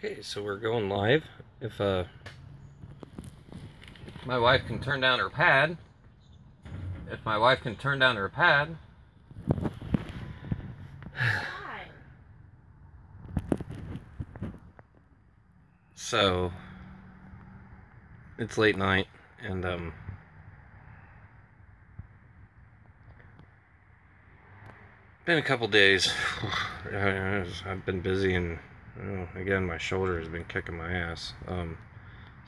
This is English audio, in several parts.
Okay, so we're going live. If my wife can turn down her pad. If my wife can turn down her pad. So it's late night and been a couple days. I've been busy and again my shoulder has been kicking my ass.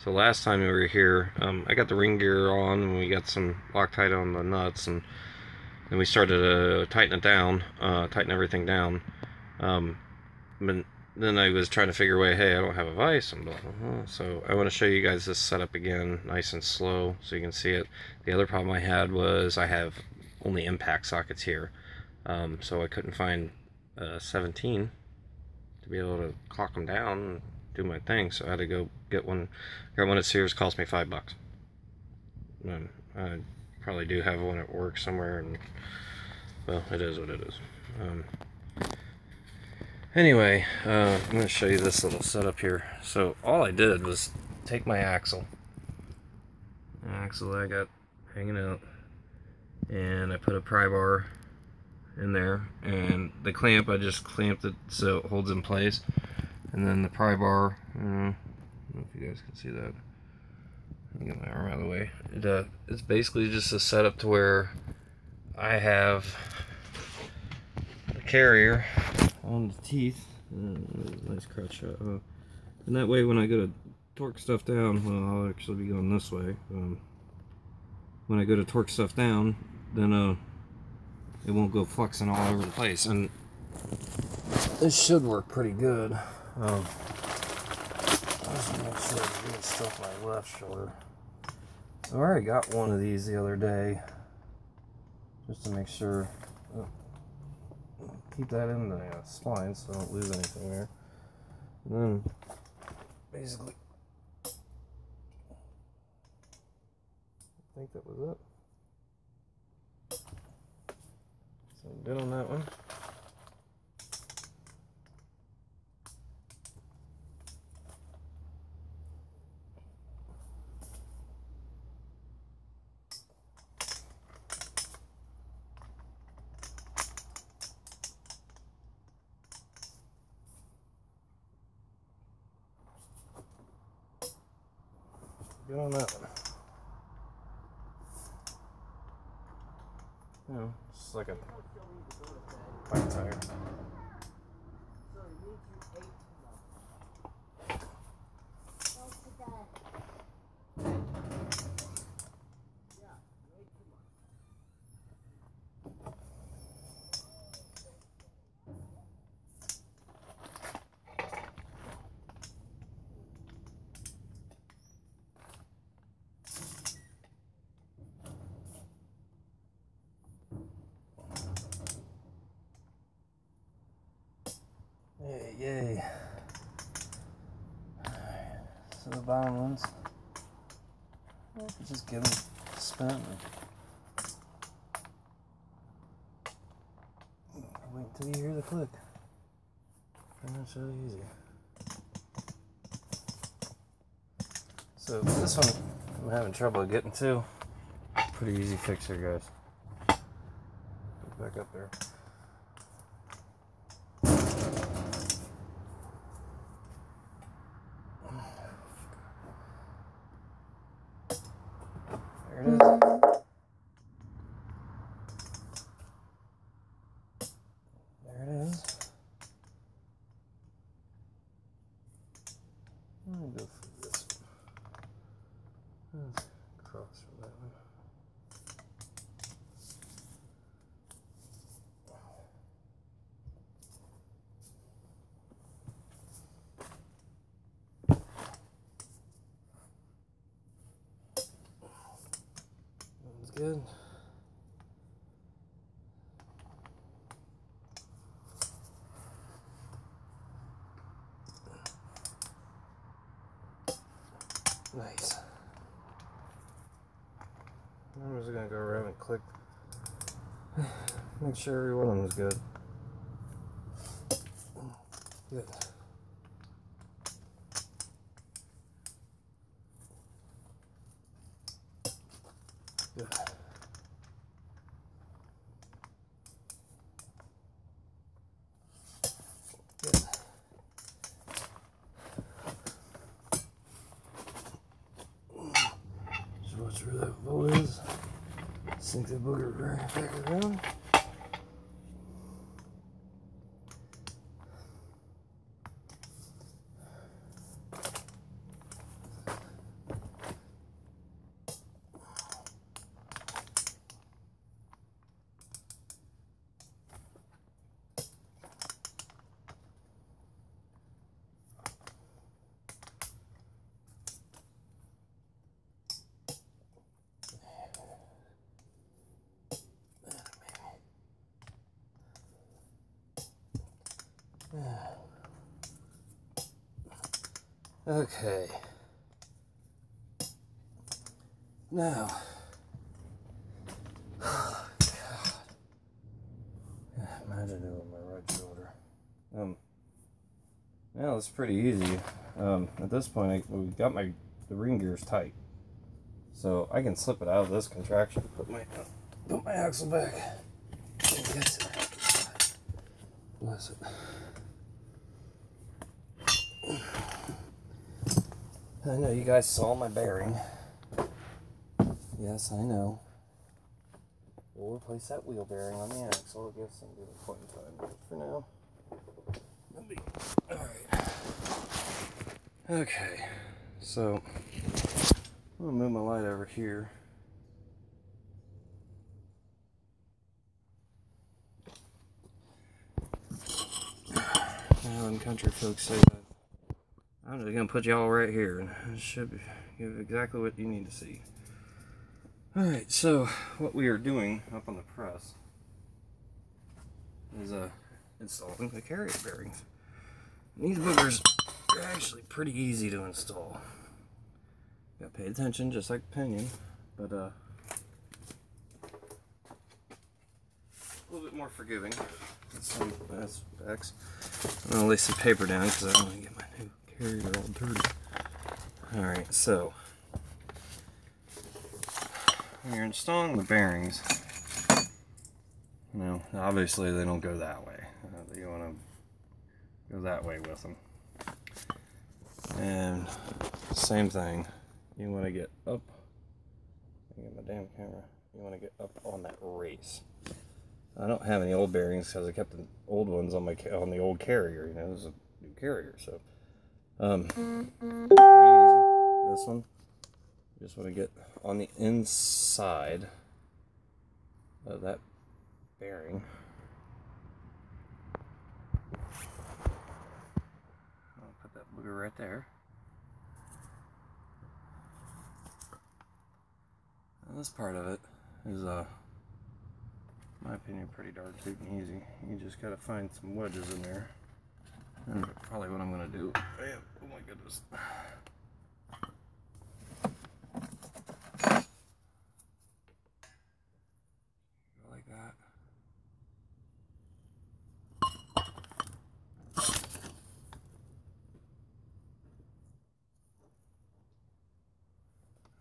So last time we were here, I got the ring gear on and we got some Loctite on the nuts and we started to tighten it down, tighten everything down. But then I was trying to figure a way, hey, I don't have a vise, and blah, blah, blah. So I want to show you guys this setup again, nice and slow, so you can see it. The other problem I had was I have only impact sockets here, so I couldn't find 17 to be able to clock them down and do my thing, so I had to go get one. Got one at Sears, cost me $5. And I probably do have one at work somewhere, and well, it is what it is. Anyway, I'm going to show you this little setup here. So all I did was take my axle I got hanging out, and I put a pry bar in there, and the clamp, I just clamped it so it holds in place, and then the pry bar, I don't know if you guys can see that. Let me get my arm out of the way. It's basically just a setup to where I have a carrier on the teeth. Nice crotch shot. And that way when I go to torque stuff down, well, I'll actually be going this way. When I go to torque stuff down, then it won't go flexing all over the place. And this should work pretty good. Just make sure I get stuff my left shoulder. So I already got one of these the other day, just to make sure. Keep that in the spline so I don't lose anything there. And then basically, I think that was it. So I'm good on that one. Good on that one. You know, just like a flat tire. Yay. So the bottom ones, just give them a spin. Wait until you hear the click. And that's really easy. So this one I'm having trouble getting to. Pretty easy fix here, guys. Back up there. There it is. There it is. Let me go through this one. Let's cross from that one. That one's good. Nice. I'm just gonna go around and click. Make sure every one of them is good. Good. Good. Good. Just watch where that bowl is. Sink that booger right back around. Okay. Now, oh God. Imagine it on my right shoulder. Now it's pretty easy. At this point, we've got the ring gears tight, so I can slip it out of this contraction. Put my axle back. And get it. Bless it. I know you guys saw my bearing. Yes, I know. We'll replace that wheel bearing on the axle, I guess, at a point in time. But for now, alright. Okay, so I'm gonna move my light over here. Now, when country folks say that, I'm just gonna put y'all right here, and it should give exactly what you need to see. Alright, so what we are doing up on the press is installing the carrier bearings. And these boogers are actually pretty easy to install. Gotta pay attention, just like pinion, but a little bit more forgiving in some aspects. I'm gonna lay some paper down because I don't want to get my new carrier all dirty. Alright, so when you're installing the bearings, obviously they don't go that way. You want to go that way with them. And same thing, you want to get up. I get my damn camera. You want to get up on that race. I don't have any old bearings because I kept the old ones on the old carrier. You know, this is a new carrier, so pretty easy. This one, you just want to get on the inside of that bearing. I'll put that booger right there. And this part of it is, in my opinion, pretty darn tootin' easy. You just gotta find some wedges in there. And probably what I'm gonna do. Oh my goodness. Like that.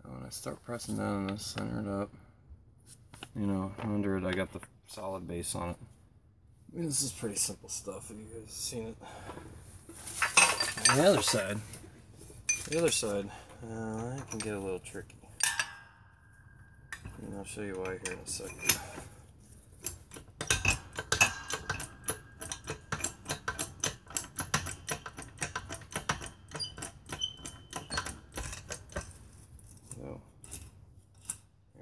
And when I start pressing down on this, center it up. You know, under it I got the solid base on it. I mean, this is pretty simple stuff if you guys have seen it. On the other side, that can get a little tricky. And I'll show you why here in a second. So,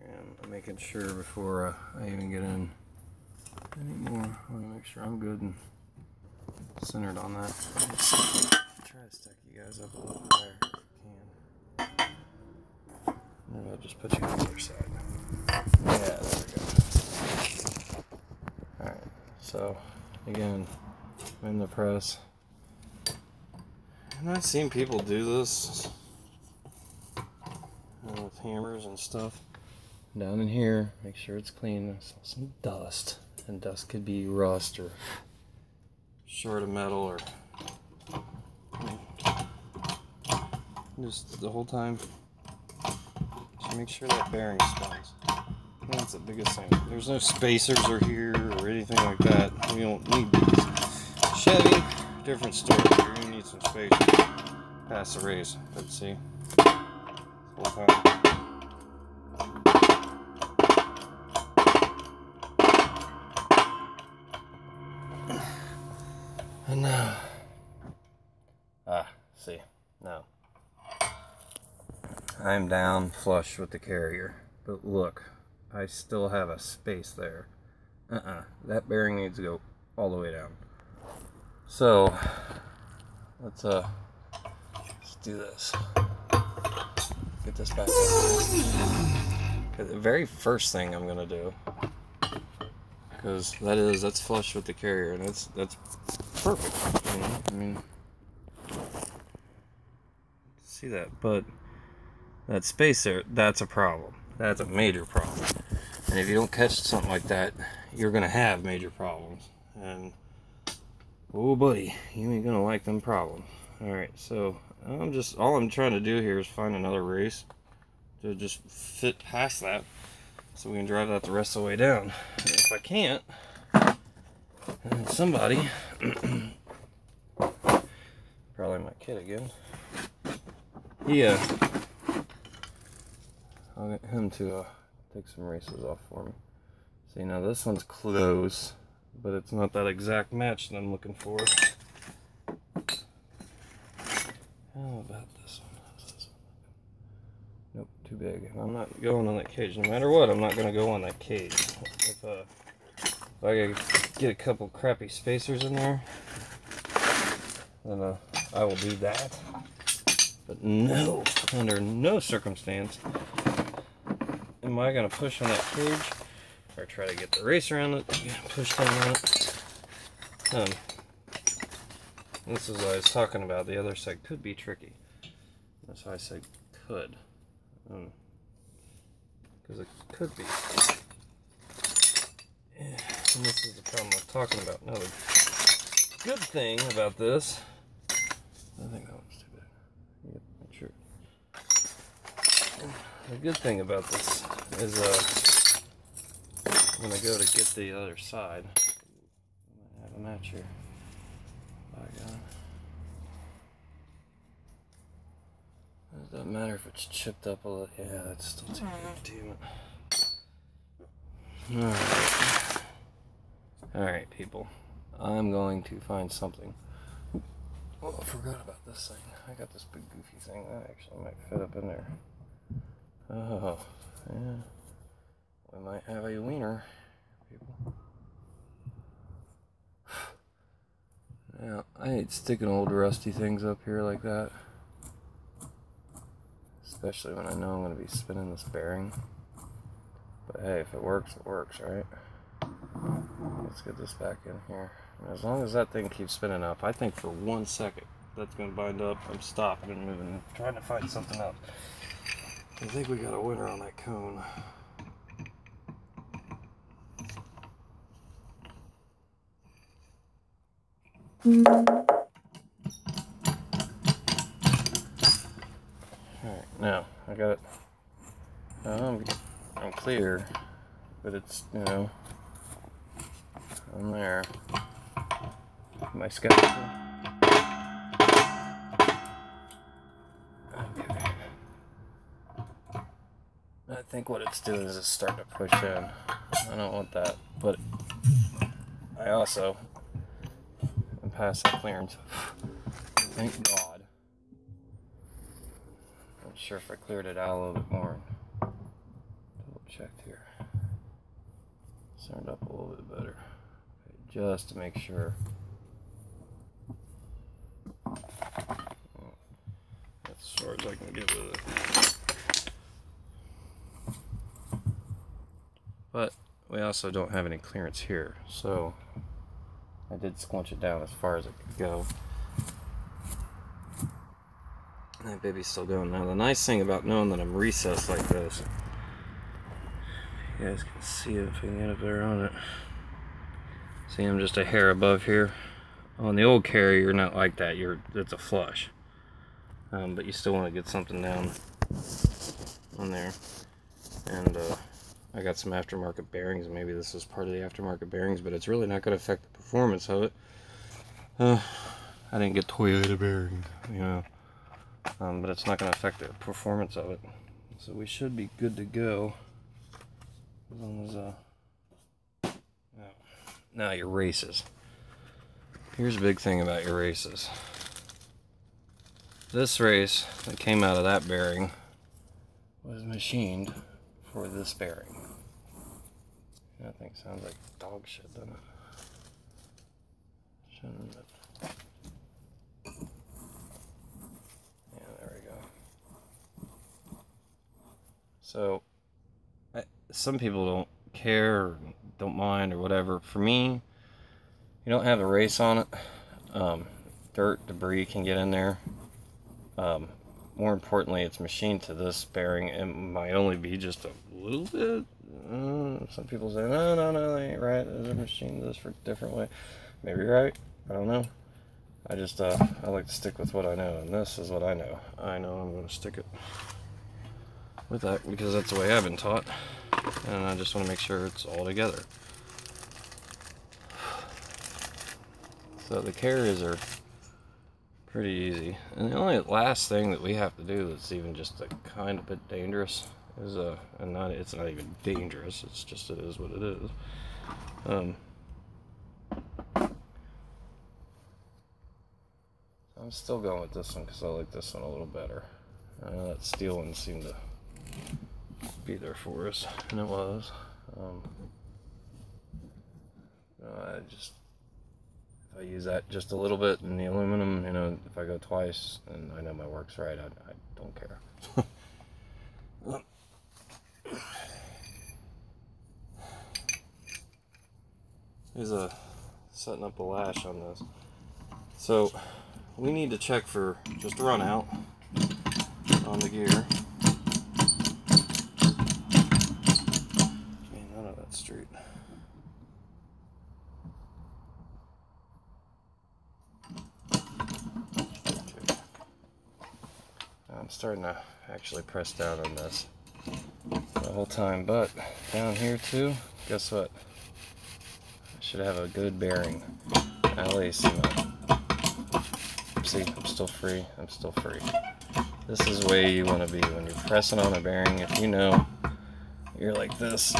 and I'm making sure before I even get in anymore, I want to make sure I'm good and centered on that. Try to stack you guys up a little higher if you can. Maybe I'll just put you on the other side. Yeah, there we go. Alright, so again, I'm in the press. And I've seen people do this with hammers and stuff. Down in here, make sure it's clean. I saw some dust. And dust could be rust or short of metal or just the whole time. Just make sure that bearing spins. That's the biggest thing. There's no spacers or here or anything like that. We don't need these. Chevy, different story. You're gonna need some space past the race. Let's see. Full time. And now, see, now I'm down flush with the carrier, but look, I still have a space there. That bearing needs to go all the way down. So let's do this. Get this back in. The very first thing I'm gonna do, because that's flush with the carrier, and that's perfect. You know? I mean, see that, but that space there, that's a problem. That's a major problem. And if you don't catch something like that, you're gonna have major problems. And oh buddy, you ain't gonna like them problems. All right, so all I'm trying to do here is find another race to just fit past that, so we can drive that the rest of the way down. And if I can't, then somebody, probably my kid again, I'll get him to take some races off for me. See, now this one's close, but it's not that exact match that I'm looking for. How about this one? How's this one? Nope, too big. I'm not going on that cage. No matter what, I'm not going to go on that cage. If I get a couple crappy spacers in there, then I will do that. But no, under no circumstance am I going to push on that cage or try to get the race around it, push down on it. This is what I was talking about. The other side could be tricky. That's why I said could. Because it could be. And this is the problem I'm talking about. Now, the good thing about this, I think that one's too big. Yep, not sure. The good thing about this is when I go to get the other side, I have a match here. By God. It doesn't matter if it's chipped up a little. Yeah, that's still too big. Damn it. Alright, people. I'm going to find something. Oh, I forgot about this thing. I got this big goofy thing that actually might fit up in there. Oh, yeah. We might have a wiener, people. Now, I hate sticking old rusty things up here like that. Especially when I know I'm going to be spinning this bearing. But hey, if it works, right? Let's get this back in here. And as long as that thing keeps spinning up, I think for 1 second that's going to bind up. I'm stopping and moving and trying to find something else. I think we got a winner on that cone. Alright, now I got it. I'm clear, but it's, you know, I'm there. My skeleton. Okay. I think what it's doing is it's starting to push in. I don't want that, but I also am past that clearance. Thank God. Not sure if I cleared it out a little bit more. Double checked here. Turned up a little bit better. Okay, just to make sure. That's as far as I can get with it. But we also don't have any clearance here, so I did squinch it down as far as it could go. That baby's still going. Now the nice thing about knowing that I'm recessed like this, you guys can see it if we can get up there on it. See, I'm just a hair above here. On the old carrier, you're not like that. It's a flush, but you still want to get something down on there. And I got some aftermarket bearings. Maybe this is part of the aftermarket bearings, but it's really not going to affect the performance of it. I didn't get Toyota bearings, you know, but it's not going to affect the performance of it. So we should be good to go. As long as, now your races. Here's a big thing about your races. This race that came out of that bearing was machined for this bearing. That thing sounds like dog shit, doesn't it? Shouldn't it? Yeah, there we go. So, some people don't care or don't mind or whatever. For me, you don't have a race on it. Dirt, debris can get in there. More importantly, it's machined to this bearing. It might only be just a little bit. Some people say, no, that ain't right. There's a machine this for a different way. Maybe you're right. I don't know. I just, I like to stick with what I know, and this is what I know. I know I'm going to stick it with that because that's the way I've been taught, and I just want to make sure it's all together. So the carriers are pretty easy, and the only last thing that we have to do that's even just a kind of bit dangerous is it's not even dangerous, it's just it is what it is. I'm still going with this one because I like this one a little better. That steel one seemed to be there for us, and it was. If I use that just a little bit in the aluminum, you know, if I go twice and I know my work's right, I don't care. Here's setting up a lash on this. So we need to check for just run out on the gear. Man, out of that street. Okay. I'm starting to actually press down on this the whole time, but down here too, guess what? I should have a good bearing. At least, you know. See, I'm still free. I'm still free. This is the way you want to be when you're pressing on a bearing. If you know you're like this.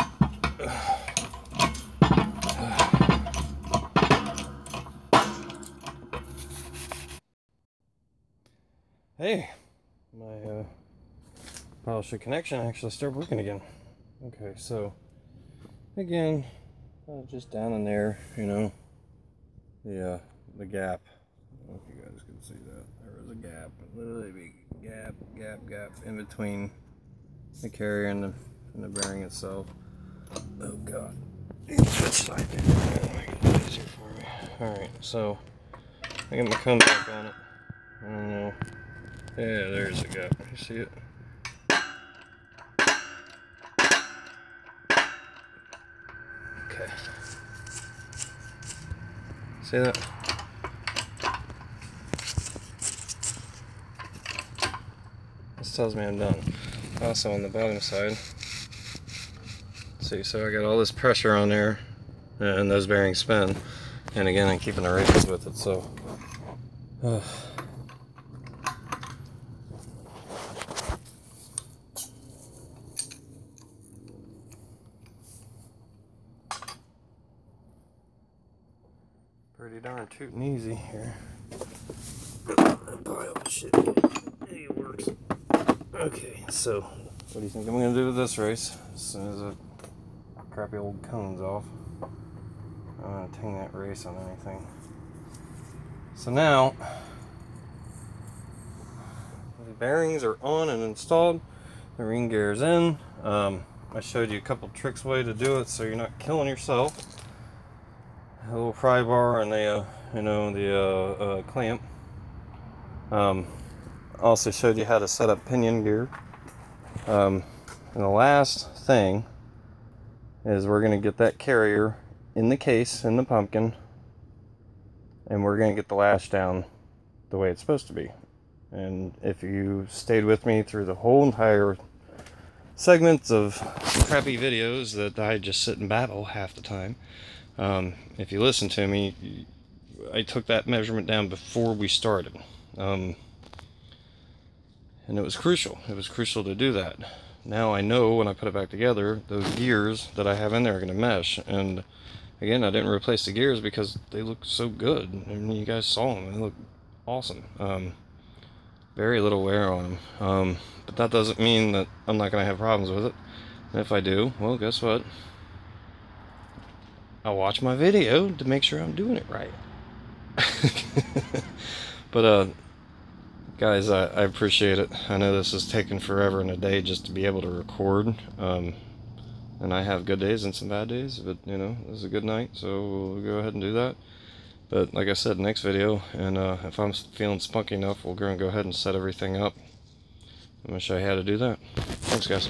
Hey, my polisher connection actually started working again. Okay, so again, just down in there, you know, the gap. I don't know if you guys can see that. There was a gap, a really big gap in between the carrier and the bearing itself. Oh God, switch side there. Make it easier for me. All right, so I got my comb back on it. I don't know. Yeah, there's a gap. You see it? Okay. See that? This tells me I'm done. Also on the bottom side, see, so I got all this pressure on there, and those bearings spin. And again, I'm keeping the races with it, so. Pretty darn tootin' easy here. That pile of shit. Hey, it works. Okay, so what do you think I'm gonna do with this race? As soon as the crappy old cone's off, I'm gonna ting that race on anything. So now the bearings are on and installed. The ring gear's in. I showed you a couple tricks way to do it so you're not killing yourself. A little pry bar and the clamp. Also showed you how to set up pinion gear. And the last thing is we're going to get that carrier in the case, in the pumpkin, and we're going to get the lash down the way it's supposed to be. And if you stayed with me through the whole entire segments of crappy videos that I just sit and babble half the time. If you listen to me, I took that measurement down before we started. And it was crucial. It was crucial to do that. Now I know when I put it back together, those gears that I have in there are going to mesh. And again, I didn't replace the gears because they look so good. I mean, you guys saw them. They look awesome. Very little wear on them. But that doesn't mean that I'm not going to have problems with it. And if I do, well, guess what? I'll watch my video to make sure I'm doing it right. But, guys, I appreciate it. I know this has taken forever and a day just to be able to record. And I have good days and some bad days, but, you know, this is a good night, so we'll go ahead and do that. But, like I said, next video, and if I'm feeling spunky enough, we're going to go ahead and set everything up. I'm going to show you how to do that. Thanks, guys.